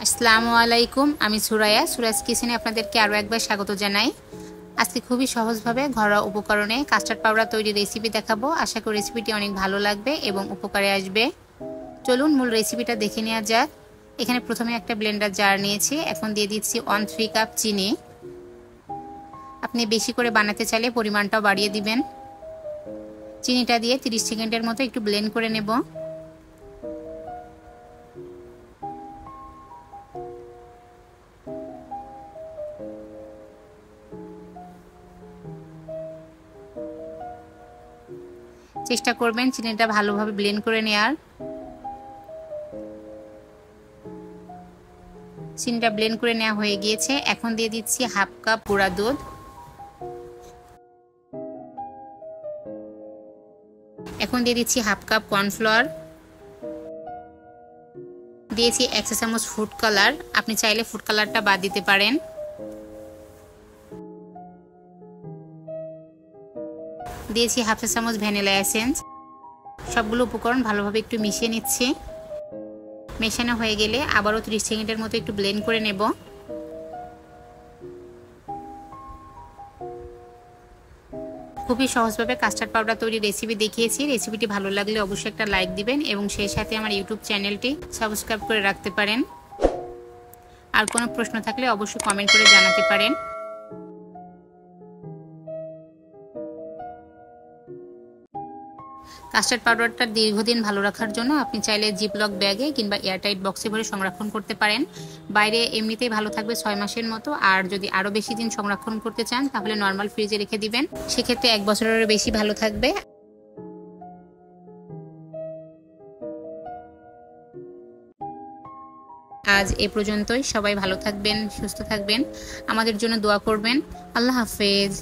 আসসালামু আলাইকুম, আমি সুরাইয়া। সুরাজ কিচেনে আপনাদেরকে আরও একবার স্বাগত জানাই। আজকে খুবই সহজভাবে ঘরোয়া উপকরণে কাস্টার্ড পাউডার তৈরি রেসিপি দেখাবো। আশা করি রেসিপিটি অনেক ভালো লাগবে এবং উপকারে আসবে। চলুন মূল রেসিপিটা দেখে নেওয়া যাক। এখানে প্রথমে একটা ব্লেন্ডার জার নিয়েছি। এখন দিয়ে দিচ্ছি 1/3 কাপ চিনি। আপনি বেশি করে বানাতে চাইলে পরিমাণটাও বাড়িয়ে দিবেন। চিনিটা দিয়ে 30 সেকেন্ডের মতো একটু ব্লেন্ড করে নেব। চেষ্টা করবেন চিনিটা ভালোভাবে ব্লেন্ড করে নেওয়ার। চিনিটা ব্লেন্ড করে নেওয়া হয়ে গিয়েছে। এখন দিয়ে দিচ্ছি 1/2 কাপ গুঁড়া দুধ। এখন দিয়ে দিচ্ছি 1/2 কাপ কর্নফ্লাওয়ার। দিয়েছি 1 চা চামচ ফুড কালার। আপনি চাইলে ফুড কালারটা বাদ দিতে পারেন। দিয়েছি 1/2 চা চামচ ভ্যানিলা এসেন্স। সবগুলো উপকরণ ভালোভাবে একটু মিশিয়ে নিচ্ছি। মেশানো হয়ে গেলে আবারও 30 সেকেন্ডের মতো একটু ব্লেন্ড করে নেব। খুবই সহজভাবে কাস্টার্ড পাউডার তৈরি রেসিপি দেখিয়েছি। রেসিপিটি ভালো লাগলে অবশ্যই একটা লাইক দিবেন এবং সেই সাথে আমার ইউটিউব চ্যানেলটি সাবস্ক্রাইব করে রাখতে পারেন। আর কোনো প্রশ্ন থাকলে অবশ্যই কমেন্ট করে জানাতে পারেন। কাস্টার্ড পাউডারটা দীর্ঘদিন ভালো রাখার জন্য আপনি চাইলে জিপলক ব্যাগে কিংবা এয়ারটাইট বক্সে ভরে সংরক্ষণ করতে পারেন। বাইরে এমনিতেই ভালো থাকবে 6 মাসের মতো। আর যদি আরও বেশি দিন সংরক্ষণ করতে চান তাহলে নর্মাল ফ্রিজে রেখে দিবেন। সেক্ষেত্রে 1 বছরেরও বেশি ভালো থাকবে। আজ এ পর্যন্তই। সবাই ভালো থাকবেন, সুস্থ থাকবেন, আমাদের জন্য দোয়া করবেন। আল্লাহ হাফেজ।